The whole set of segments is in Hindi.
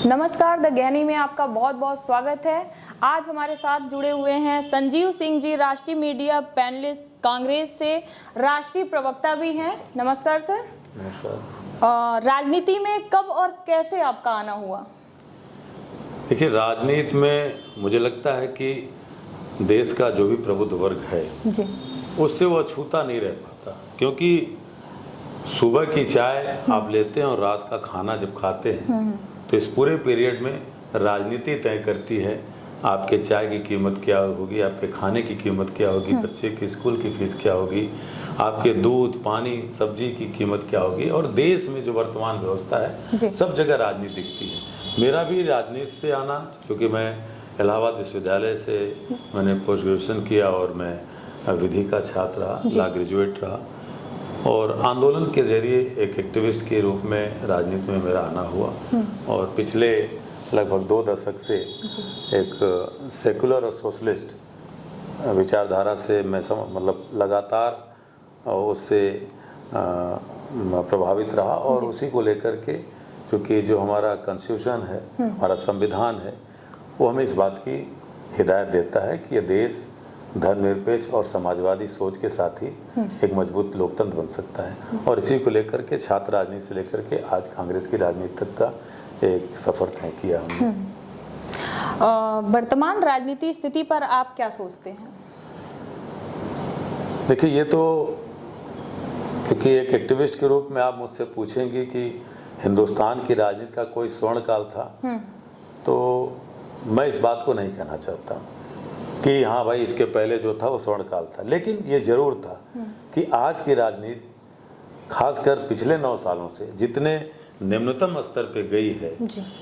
नमस्कार, द ज्ञानी में आपका बहुत बहुत स्वागत है। आज हमारे साथ जुड़े हुए हैं संजीव सिंह जी, राष्ट्रीय मीडिया पैनलिस्ट, कांग्रेस से राष्ट्रीय प्रवक्ता भी हैं। नमस्कार सर। नमस्कार। राजनीति में कब और कैसे आपका आना हुआ? देखिए, राजनीति में मुझे लगता है कि देश का जो भी प्रबुद्ध वर्ग है जी, उससे वो अछूता नहीं रह पाता, क्योंकि सुबह की चाय आप लेते हैं और रात का खाना जब खाते हैं तो इस पूरे पीरियड में राजनीति तय करती है आपके चाय की कीमत क्या होगी, आपके खाने की कीमत क्या होगी, बच्चे की स्कूल की फीस क्या होगी, आपके दूध पानी सब्जी की कीमत क्या होगी। और देश में जो वर्तमान व्यवस्था है सब जगह राजनीति दिखती है। मेरा भी राजनीति से आना, क्योंकि मैं इलाहाबाद विश्वविद्यालय से मैंने पोस्ट ग्रेजुएशन किया और मैं विधि का छात्र रहा, लॉ ग्रेजुएट रहा, और आंदोलन के जरिए एक एक्टिविस्ट के रूप में राजनीति में मेरा आना हुआ। और पिछले लगभग 2 दशक से एक सेकुलर और सोशलिस्ट विचारधारा से मैं लगातार उससे प्रभावित रहा। और उसी को लेकर के, क्योंकि जो हमारा कॉन्स्टिट्यूशन है, हमारा संविधान है, वो हमें इस बात की हिदायत देता है कि ये देश धर्मनिरपेक्ष और समाजवादी सोच के साथ ही एक मजबूत लोकतंत्र बन सकता है। और इसी को लेकर के छात्र राजनीति से लेकर के आज कांग्रेस की राजनीति तक का एक सफर तय किया हमने। वर्तमान राजनीति स्थिति पर आप क्या सोचते हैं? देखिए, ये तो क्योंकि एक एक्टिविस्ट के रूप में आप मुझसे पूछेंगे कि हिंदुस्तान की राजनीति का कोई स्वर्ण काल था, तो मैं इस बात को नहीं कहना चाहता कि हाँ भाई इसके पहले जो था वो स्वर्ण काल था। लेकिन ये जरूर था कि आज की राजनीति खासकर पिछले 9 सालों से जितने निम्नतम स्तर पे गई है,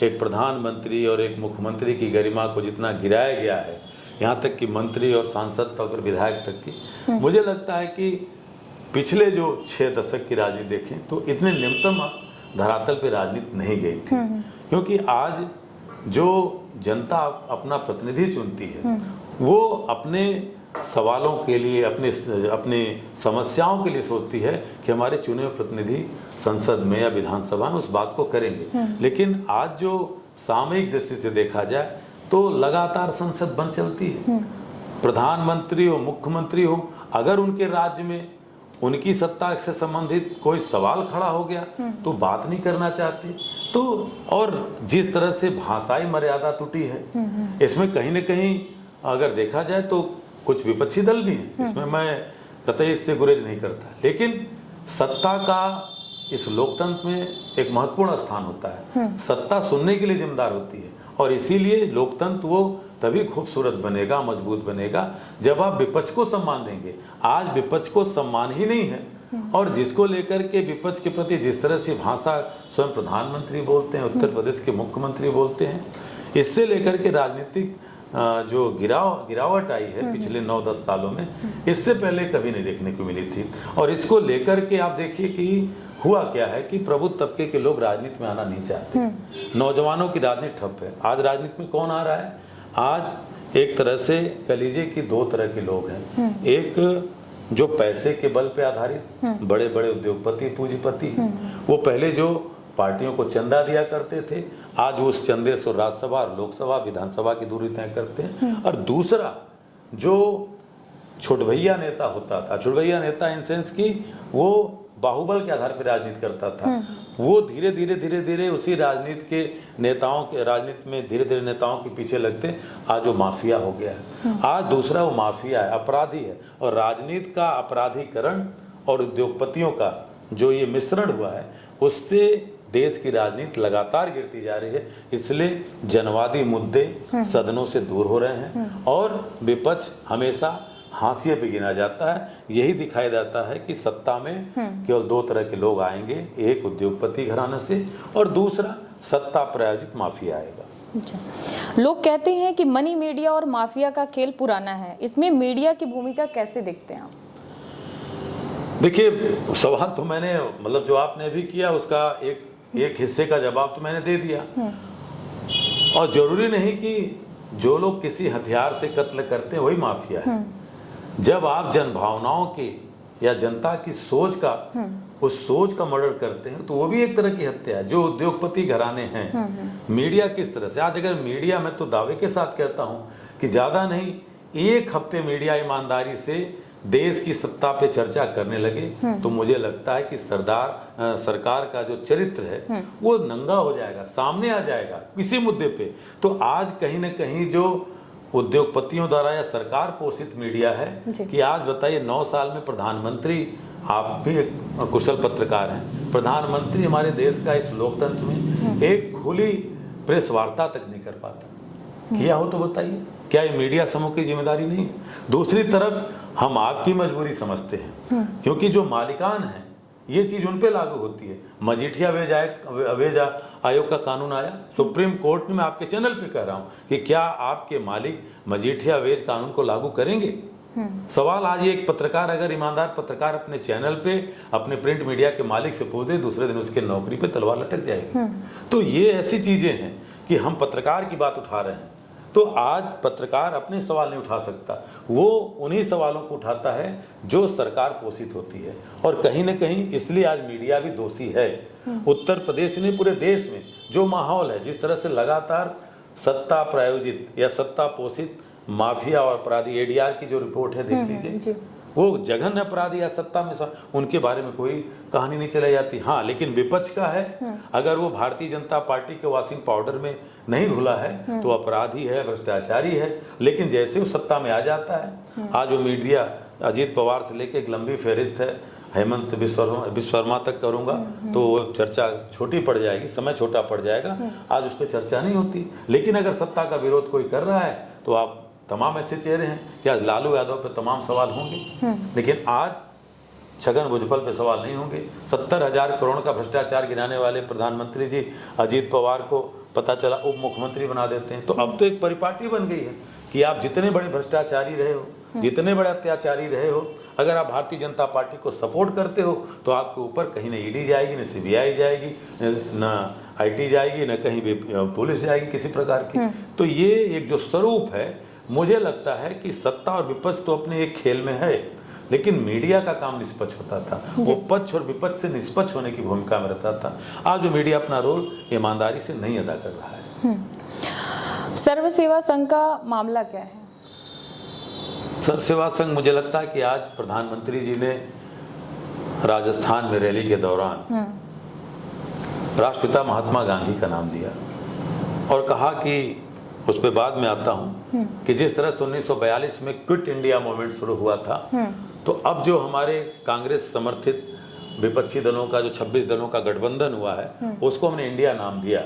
एक प्रधानमंत्री और एक मुख्यमंत्री की गरिमा को जितना गिराया गया है, यहाँ तक कि मंत्री और सांसद तक और विधायक तक की, मुझे लगता है कि पिछले जो 6 दशक की राजनीति देखें तो इतने निम्नतम धरातल पे राजनीति नहीं गई थी। क्योंकि आज जो जनता अपना प्रतिनिधि चुनती है वो अपने सवालों के लिए, अपने समस्याओं के लिए सोचती है कि हमारे चुने हुए प्रतिनिधि संसद में या विधानसभा में उस बात को करेंगे। लेकिन आज जो सामयिक दृष्टि से देखा जाए तो लगातार संसद बंद चलती है। प्रधानमंत्री हो, मुख्यमंत्री हो, अगर उनके राज्य में उनकी सत्ता से संबंधित कोई सवाल खड़ा हो गया तो बात नहीं करना चाहते। तो और जिस तरह से भाषाई मर्यादा टूटी है, इसमें कहीं न कहीं अगर देखा जाए तो कुछ विपक्षी दल भी हैं, इसमें मैं कतई इससे गुरेज नहीं करता। लेकिन सत्ता का इस लोकतंत्र में एक महत्वपूर्ण स्थान होता है। सत्ता सुनने के लिए जिम्मेदार होती है, और इसीलिए लोकतंत्र वो तभी खूबसूरत बनेगा, मजबूत बनेगा, जब आप विपक्ष को सम्मान देंगे। आज विपक्ष को सम्मान ही नहीं है, और जिसको लेकर के विपक्ष के प्रति जिस तरह से भाषा स्वयं प्रधानमंत्री बोलते हैं, उत्तर प्रदेश के मुख्यमंत्री बोलते हैं, इससे लेकर के राजनीतिक जो गिरावट आई है पिछले 9-10 सालों में, इससे पहले कभी नहीं देखने को मिली थी। और इसको लेकर के आप देखिए कि हुआ क्या है कि प्रबुद्ध तबके के लोग राजनीति में आना नहीं चाहते। नौजवानों की राजनीति ठप है। आज राजनीति में कौन आ रहा है? आज एक तरह से कह लीजिए कि 2 तरह के लोग हैं। एक जो पैसे के बल पे आधारित बड़े बड़े उद्योगपति, पूंजीपति हैं, वो पहले जो पार्टियों को चंदा दिया करते थे, आज वो उस चंदे से राज्यसभा, लोकसभा, विधानसभा की दूरी तय करते हैं। और दूसरा जो छुटभैया नेता होता था, छुटभैया नेता इन सेंस की वो बाहुबल के आधार पर राजनीति करता था, वो धीरे धीरे उसी राजनीति में धीरे धीरे नेताओं के पीछे लगते आज वो माफिया हो गया है। आज दूसरा वो माफिया है, अपराधी है। और राजनीति का अपराधीकरण और उद्योगपतियों का जो ये मिश्रण हुआ है, उससे देश की राजनीति लगातार गिरती जा रही है। इसलिए जनवादी मुद्दे सदनों से दूर हो रहे हैं और विपक्ष हमेशा हाशिए पे गिना जाता है। यही दिखाई देता है कि सत्ता में केवल 2 तरह के लोग आएंगे, एक उद्योगपति घराने से और दूसरा सत्ता प्रायोजित माफिया आएगा। अच्छा, लोग कहते हैं कि मनी मीडिया और माफिया का खेल पुराना है, इसमें मीडिया की भूमिका कैसे देखते हैं आप? देखिए, सवाल तो मैंने जो आपने भी किया उसका एक हिस्से का जवाब तो मैंने दे दिया। और जरूरी नहीं कि जो लोग किसी हथियार से कत्ल करते हैं वही माफिया है। जब आप जनभावनाओं की या जनता की सोच का उस सोच का मर्डर करते हैं, तो वो भी एक तरह की हत्या है। जो उद्योगपति घराने हैं, मीडिया किस तरह से आज, अगर मीडिया, मैं तो दावे के साथ कहता हूं कि ज्यादा नहीं 1 हफ्ते मीडिया ईमानदारी से देश की सत्ता पे चर्चा करने लगे तो मुझे लगता है कि सरकार का जो चरित्र है वो नंगा हो जाएगा, सामने आ जाएगा किसी मुद्दे पे। तो आज कहीं ना कहीं जो उद्योगपतियों द्वारा या सरकार पोषित मीडिया है कि आज बताइए 9 साल में प्रधानमंत्री, आप भी एक कुशल पत्रकार हैं, प्रधानमंत्री हमारे देश का इस लोकतंत्र में एक खुली प्रेस वार्ता तक नहीं कर पाता। किया हो तो बताइए, क्या ये मीडिया समूह की जिम्मेदारी नहीं है? दूसरी तरफ हम आपकी मजबूरी समझते हैं, क्योंकि जो मालिकान है ये चीज उन पे लागू होती है। मजीठिया अवेज आयोग का कानून आया सुप्रीम कोर्ट में, मैं आपके चैनल पे कह रहा हूं कि क्या आपके मालिक मजीठिया अवेज कानून को लागू करेंगे? सवाल आज एक पत्रकार, अगर ईमानदार पत्रकार अपने चैनल पे अपने प्रिंट मीडिया के मालिक से पूछ दे, दूसरे दिन उसके नौकरी पे तलवार लटक जाएगी। तो ये ऐसी चीजें हैं कि हम पत्रकार की बात उठा रहे हैं, तो आज पत्रकार अपने सवाल नहीं उठा सकता, वो उन्हीं सवालों को उठाता है जो सरकार पोषित होती है। और कहीं ना कहीं इसलिए आज मीडिया भी दोषी है। उत्तर प्रदेश ने पूरे देश में जो माहौल है, जिस तरह से लगातार सत्ता प्रायोजित या सत्ता पोषित माफिया और अपराधी, एडीआर की जो रिपोर्ट है देख लीजिए, वो जघन्य अपराधी या सत्ता में उनके बारे में कोई कहानी नहीं चलाई जाती। हाँ, लेकिन विपक्ष का है, अगर वो भारतीय जनता पार्टी के वॉशिंग पाउडर में नहीं घुला है तो अपराधी है, भ्रष्टाचारी है। लेकिन जैसे वो सत्ता में आ जाता है, आज वो मीडिया अजीत पवार से लेके एक लंबी फहरिस्त है, हेमंत विश्वकर्मा तक करूंगा तो वो चर्चा छोटी पड़ जाएगी, समय छोटा पड़ जाएगा, आज उस पर चर्चा नहीं होती। लेकिन अगर सत्ता का विरोध कोई कर रहा है तो आप तमाम ऐसे चेहरे हैं कि आज लालू यादव पे तमाम सवाल होंगे, लेकिन आज छगन भुजबल पे सवाल नहीं होंगे। 70,000 करोड़ का भ्रष्टाचार गिनाने वाले प्रधानमंत्री जी अजीत पवार को पता चला उप मुख्यमंत्री बना देते हैं। तो अब तो एक परिपाटी बन गई है कि आप जितने बड़े भ्रष्टाचारी रहे हो, जितने बड़े अत्याचारी रहे हो, अगर आप भारतीय जनता पार्टी को सपोर्ट करते हो तो आपके ऊपर कहीं न ईडी जाएगी, न सीबीआई जाएगी, न आईटी जाएगी, न कहीं भी पुलिस जाएगी किसी प्रकार की। तो ये एक जो स्वरूप है, मुझे लगता है कि सत्ता और विपक्ष तो अपने एक खेल में है, लेकिन मीडिया का काम निष्पक्ष होता था, वो पक्ष और विपक्ष से निष्पक्ष होने की भूमिका में रहता था। आज जो मीडिया अपना रोल ईमानदारी से नहीं अदा कर रहा है। सर्व सेवा संघ का मामला क्या है? सर्व सेवा संघ, मुझे लगता है कि आज प्रधानमंत्री जी ने राजस्थान में रैली के दौरान राष्ट्रपिता महात्मा गांधी का नाम दिया और कहा कि, उस पर बाद में आता हूं, कि जिस तरह से 1942 में क्विट इंडिया मूवमेंट शुरू हुआ था, तो अब जो हमारे कांग्रेस समर्थित विपक्षी दलों का जो 26 दलों का गठबंधन हुआ है, उसको हमने इंडिया नाम दिया।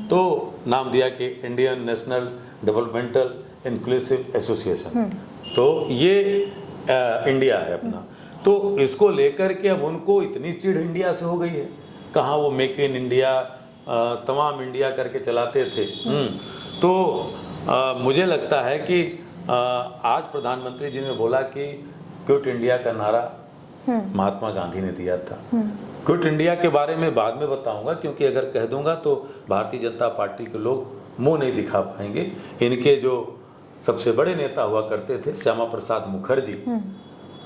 तो नाम दिया कि Indian national developmental inclusive association, तो ये इंडिया है अपना। तो इसको लेकर के अब उनको इतनी चिढ़ इंडिया से हो गई है, कहाँ वो मेक इन इंडिया, तमाम इंडिया करके चलाते थे। तो मुझे लगता है कि आज प्रधानमंत्री जी ने बोला कि क्विट इंडिया का नारा महात्मा गांधी ने दिया था। क्विट इंडिया के बारे में बाद में बताऊंगा, क्योंकि अगर कह दूंगा तो भारतीय जनता पार्टी के लोग मुंह नहीं दिखा पाएंगे। इनके जो सबसे बड़े नेता हुआ करते थे श्यामा प्रसाद मुखर्जी,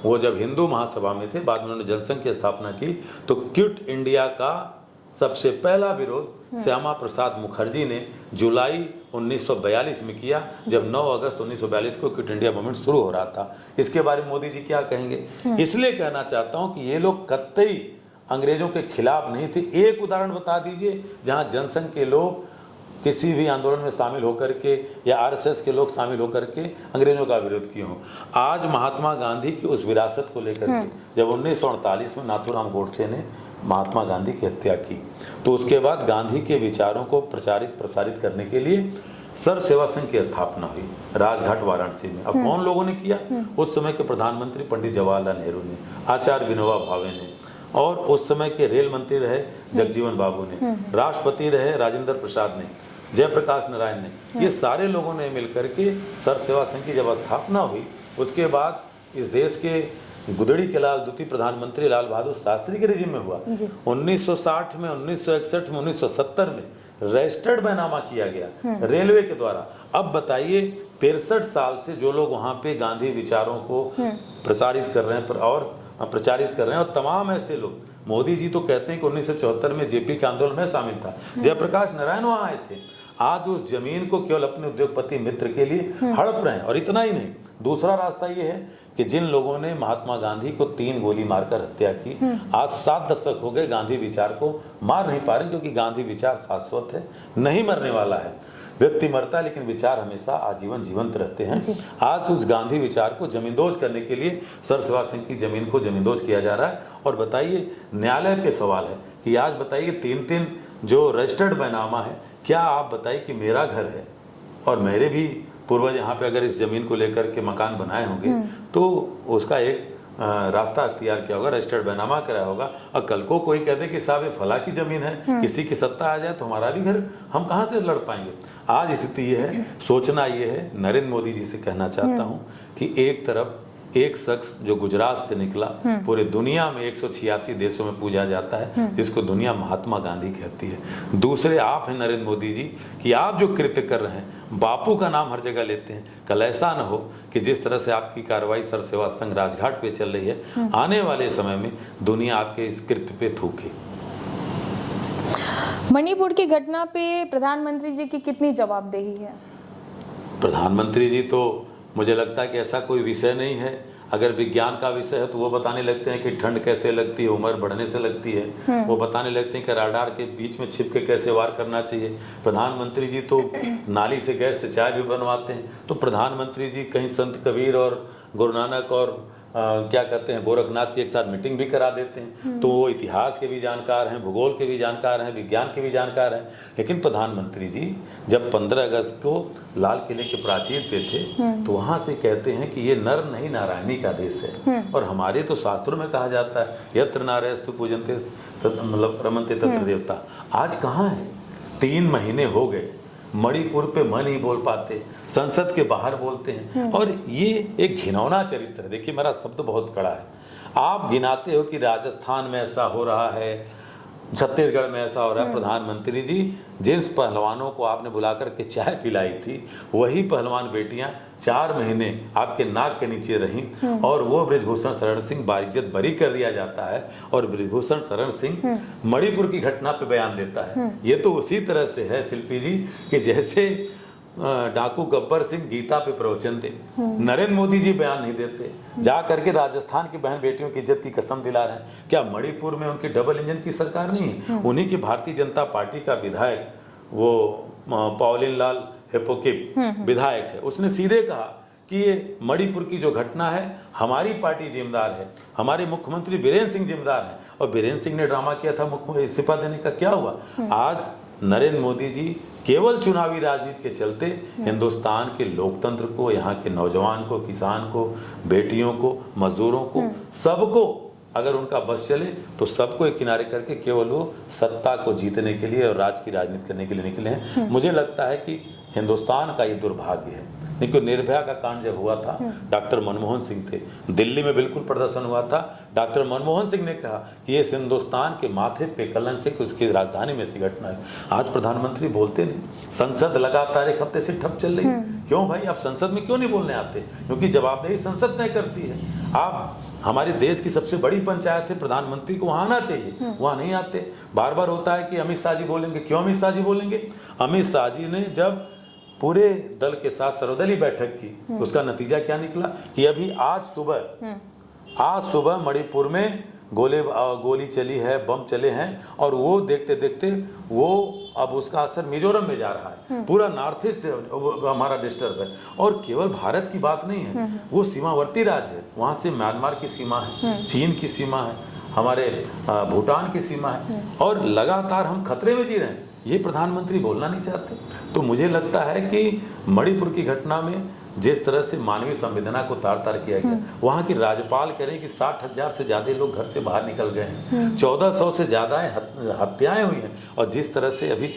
वो जब हिंदू महासभा में थे, बाद में उन्होंने जनसंघ की स्थापना की, तो क्विट इंडिया का सबसे पहला विरोध श्यामा प्रसाद मुखर्जी ने जुलाई 1942 में किया, जब 9 अगस्त 1942 को क्विट इंडिया मूवमेंट शुरू हो रहा था। इसके बारे में मोदी जी क्या कहेंगे? इसलिए कहना चाहता हूं कि ये लोग कतई अंग्रेजों के खिलाफ नहीं थे। एक उदाहरण बता दीजिए जहां जनसंघ के लोग किसी भी आंदोलन में शामिल होकर के या आरएसएस के लोग शामिल होकर के अंग्रेजों का विरोध किए हों। आज महात्मा गांधी की उस विरासत को लेकर के जब 1948 में नाथूराम गोडसे ने महात्मा गांधी की हत्या की, तो उसके बाद गांधी के विचारों को प्रसारित करने के लिए सर्व सेवा संघ की स्थापना हुई राजघाट वाराणसी में। अब कौन लोगों ने किया? उस समय के प्रधानमंत्री पंडित जवाहरलाल नेहरू ने, आचार्य विनोबा भावे ने, और उस समय के रेल मंत्री रहे जगजीवन बाबू ने, राष्ट्रपति रहे राजेंद्र प्रसाद ने, जयप्रकाश नारायण ने। ये सारे लोगों ने मिलकर के सर्व सेवा संघ की जब स्थापना हुई, उसके बाद इस देश के गुदड़ी के लाल द्वितीय प्रधानमंत्री लाल बहादुर शास्त्री के रिजिम में हुआ। 1960 में, 1961 में, 1970 में रजिस्टर्ड बैनामा किया गया रेलवे के द्वारा। अब बताइए 63 साल से जो लोग वहां पे गांधी विचारों को प्रसारित कर रहे हैं और प्रचारित कर रहे हैं। और तमाम ऐसे लोग, मोदी जी तो कहते हैं कि 1974 में जेपी के आंदोलन में शामिल था, जयप्रकाश नारायण वहां आए थे। आज उस जमीन को केवल अपने उद्योगपति मित्र के लिए हड़प रहे हैं। और इतना ही नहीं, दूसरा रास्ता ये है कि जिन लोगों ने महात्मा गांधी को 3 गोली मारकर हत्या की, आज 7 दशक हो गए गांधी विचार को मार नहीं पा रहे, क्योंकि गांधी विचार शाश्वत है, नहीं मरने वाला है। व्यक्ति मरता है लेकिन विचार हमेशा आजीवन जीवंत रहते हैं। आज उस गांधी विचार को जमींदोज करने के लिए सर सेवा सिंह की जमीन को जमींदोज किया जा रहा है। और बताइए, न्यायालय पे सवाल है कि आज बताइए 3-3 जो रजिस्टर्ड बैनामा है, क्या आप बताइए कि मेरा घर है और मेरे भी पूर्वज यहाँ पे अगर इस जमीन को लेकर के मकान बनाए होंगे तो उसका एक रास्ता अख्तियार किया होगा, रजिस्टर्ड बैनामा कराया होगा। और कल को कोई कहते कि साहब ये फला की जमीन है, किसी की सत्ता आ जाए तो हमारा भी घर, हम कहाँ से लड़ पाएंगे। आज स्थिति ये है, सोचना ये है। नरेंद्र मोदी जी से कहना चाहता हूँ कि एक तरफ एक शख्स जो गुजरात से निकला, पूरे दुनिया में 186 देशों में पूजा जाता है, जिसको दुनिया महात्मा गांधी कहती है। दूसरे आप हैं नरेंद्र मोदी जी, कि आप जो कृत्य कर रहे हैं, बापू का नाम हर जगह लेते हैं। कल ऐसा न हो कि जिस तरह से आपकी कार्रवाई सर सेवा संघ राजघाट पे चल रही है, आने वाले समय में दुनिया आपके इस कृत्य पे थूके। मणिपुर की घटना पे प्रधानमंत्री जी की कितनी जवाबदेही है? प्रधानमंत्री जी तो मुझे लगता है कि ऐसा कोई विषय नहीं है। अगर विज्ञान का विषय है तो वो बताने लगते हैं कि ठंड कैसे लगती है, उम्र बढ़ने से लगती है। वो बताने लगते हैं कि राडार के बीच में छिप के कैसे वार करना चाहिए। प्रधानमंत्री जी तो नाली से गैस से चाय भी बनवाते हैं। तो प्रधानमंत्री जी कहीं संत कबीर और गुरु नानक और क्या कहते हैं गोरखनाथ की एक साथ मीटिंग भी करा देते हैं। तो वो इतिहास के भी जानकार हैं, भूगोल के भी जानकार हैं, विज्ञान के भी जानकार हैं। लेकिन प्रधानमंत्री जी जब 15 अगस्त को लाल किले के प्राचीर पे थे तो वहां से कहते हैं कि ये नर नहीं नारायणी का देश है। और हमारे तो शास्त्रों में कहा जाता है यत्र नारायस्तु पूजन्ते मतलब रमन्ते तत्र देवता। आज कहाँ है? 3 महीने हो गए, मणिपुर पे मन नहीं बोल पाते, संसद के बाहर बोलते हैं। और ये एक घिनौना चरित्र है। देखिए, मेरा शब्द बहुत कड़ा है। आप गिनाते हो कि राजस्थान में ऐसा हो रहा है, छत्तीसगढ़ में ऐसा हो रहा है। प्रधानमंत्री जी, जिन पहलवानों को आपने बुलाकर के चाय पिलाई थी, वही पहलवान बेटियां 4 महीने आपके नाक के नीचे रहीं। और वो बृजभूषण शरण सिंह बाइज्जत बरी कर दिया जाता है और बृजभूषण शरण सिंह मणिपुर की घटना पे बयान देता है। ये तो उसी तरह से है शिल्पी जी कि जैसे डाकू गब्बर सिंह गीता पे प्रवचन दे, नरेंद्र मोदी जी बयान नहीं देते, जा करके राजस्थान की बहन बेटियों की इज्जत की कसम दिला रहे हैं। क्या मणिपुर में उनकी डबल इंजन की सरकार नहीं है? उन्हीं की भारतीय जनता पार्टी का विधायक वो पॉलिन लाल हेपोकिप विधायक है, उसने सीधे कहा कि ये मणिपुर की जो घटना है हमारी पार्टी जिम्मेदार है, हमारे मुख्यमंत्री बीरेन्द्र सिंह जिम्मेदार हैं। और बीरेन्द्र सिंह ने ड्रामा किया था मुख्यमंत्री इस्तीफा देने का, क्या हुआ? आज नरेंद्र मोदी जी केवल चुनावी राजनीति के चलते हिंदुस्तान के लोकतंत्र को, यहाँ के नौजवान को, किसान को, बेटियों को, मजदूरों को, सबको अगर उनका बस चले तो सबको एक किनारे करके केवल वो सत्ता को जीतने के लिए और राज की राजनीति करने के लिए निकले हैं। मुझे लगता है कि हिंदुस्तान का ये दुर्भाग्य है। देखिए, निर्भया का कांड जब हुआ था, डॉक्टर मनमोहन सिंह थे दिल्ली में, बिल्कुल प्रदर्शन हुआ था। डॉक्टर मनमोहन सिंह ने कहा कि ये हिंदुस्तान के माथे पे कलंक है कि उसकी राजधानी में ऐसी घटना है। आज प्रधानमंत्री बोलते नहीं। संसद लगातार 1 हफ्ते से ठप चल रही है। क्यों भाई, आप संसद में क्यों नहीं बोलने आते? क्योंकि जवाबदेही संसद तय करती है। आप हमारे देश की सबसे बड़ी पंचायत है, प्रधानमंत्री को वहां आना चाहिए, वहां नहीं आते। बार बार होता है कि अमित शाह जी बोलेंगे। क्यों अमित शाह जी बोलेंगे? अमित शाह जी ने जब पूरे दल के साथ सर्वदलीय बैठक की, उसका नतीजा क्या निकला कि अभी आज सुबह मणिपुर में गोली चली है, बम चले हैं। और वो देखते देखते वो अब उसका असर मिजोरम में जा रहा है। पूरा नॉर्थ ईस्ट हमारा डिस्टर्ब है। और केवल भारत की बात नहीं है, वो सीमावर्ती राज्य है। वहां से म्यांमार की सीमा है, चीन की सीमा है, हमारे भूटान की सीमा है। और लगातार हम खतरे में जी रहे हैं। ये प्रधानमंत्री बोलना नहीं चाहते। तो मुझे लगता है कि मणिपुर की घटना में जिस तरह से मानवीय संवेदना को तार तार किया गया, वहाँ की राज्यपाल कह रहे हैं कि 60,000 से ज्यादा लोग घर से बाहर निकल गए हैं, 1400 से ज्यादा हत्याएं हुई हैं। और जिस तरह से अभी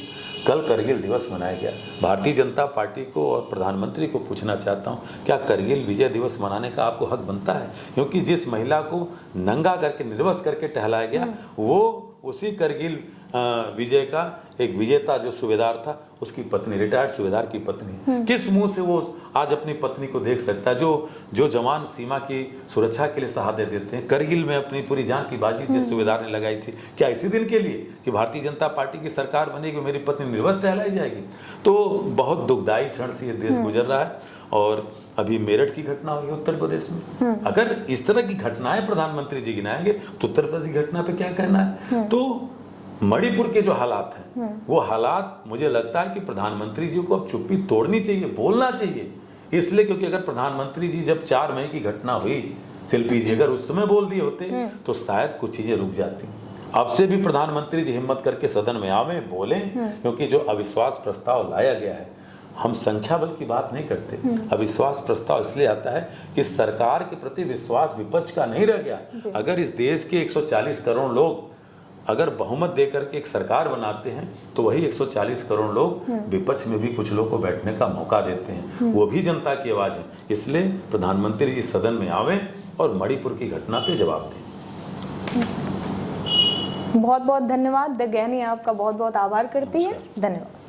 कल करगिल दिवस मनाया गया, भारतीय जनता पार्टी को और प्रधानमंत्री को पूछना चाहता हूं, क्या करगिल विजय दिवस मनाने का आपको हक बनता है? क्योंकि जिस महिला को नंगा करके निर्वस्त्र करके टहलाया गया, वो उसी करगिल विजय का एक विजेता जो सूबेदार था, उसकी पत्नी, रिटायर्ड सूबेदार की पत्नी, किस मुंह से वो आज अपनी पत्नी को देख सकता है? जो जवान सीमा की सुरक्षा के लिए शहादत देते हैं, करगिल में अपनी पूरी जान की बाजी जिस सूबेदार ने लगाई थी, क्या इसी दिन के लिए कि भारतीय जनता पार्टी की सरकार बनेगी, मेरी पत्नी निर्वस्त्र टहलाई जाएगी? तो बहुत दुखदायी क्षण से ये देश गुजर रहा है। और अभी मेरठ की घटना हुई उत्तर प्रदेश में, अगर इस तरह की घटनाएं प्रधानमंत्री जी गिनाएंगे तो उत्तर प्रदेश की घटना पे क्या कहना है? तो मणिपुर के जो हालात हैं, वो हालात मुझे लगता है कि प्रधानमंत्री जी को अब चुप्पी तोड़नी चाहिए, बोलना चाहिए। इसलिए क्योंकि अगर प्रधानमंत्री जी जब 4 मई की घटना हुई, शिल्पी जी अगर उस समय बोल दिए होते तो शायद कुछ चीजें रुक जाती। अब से भी प्रधानमंत्री जी हिम्मत करके सदन में आवे, बोलें, क्योंकि जो अविश्वास प्रस्ताव लाया गया है, हम संख्या बल की बात नहीं करते, अविश्वास प्रस्ताव इसलिए आता है कि सरकार के प्रति विश्वास विपक्ष का नहीं रह गया। अगर इस देश के 140 करोड़ लोग अगर बहुमत देकर के एक सरकार बनाते हैं तो वही 140 करोड़ लोग विपक्ष में भी कुछ लोगों को बैठने का मौका देते हैं, वो भी जनता की आवाज है। इसलिए प्रधानमंत्री जी सदन में आवें और मणिपुर की घटना पे जवाब दें। बहुत बहुत धन्यवाद। द गहनी आपका बहुत बहुत आभार करती है। धन्यवाद।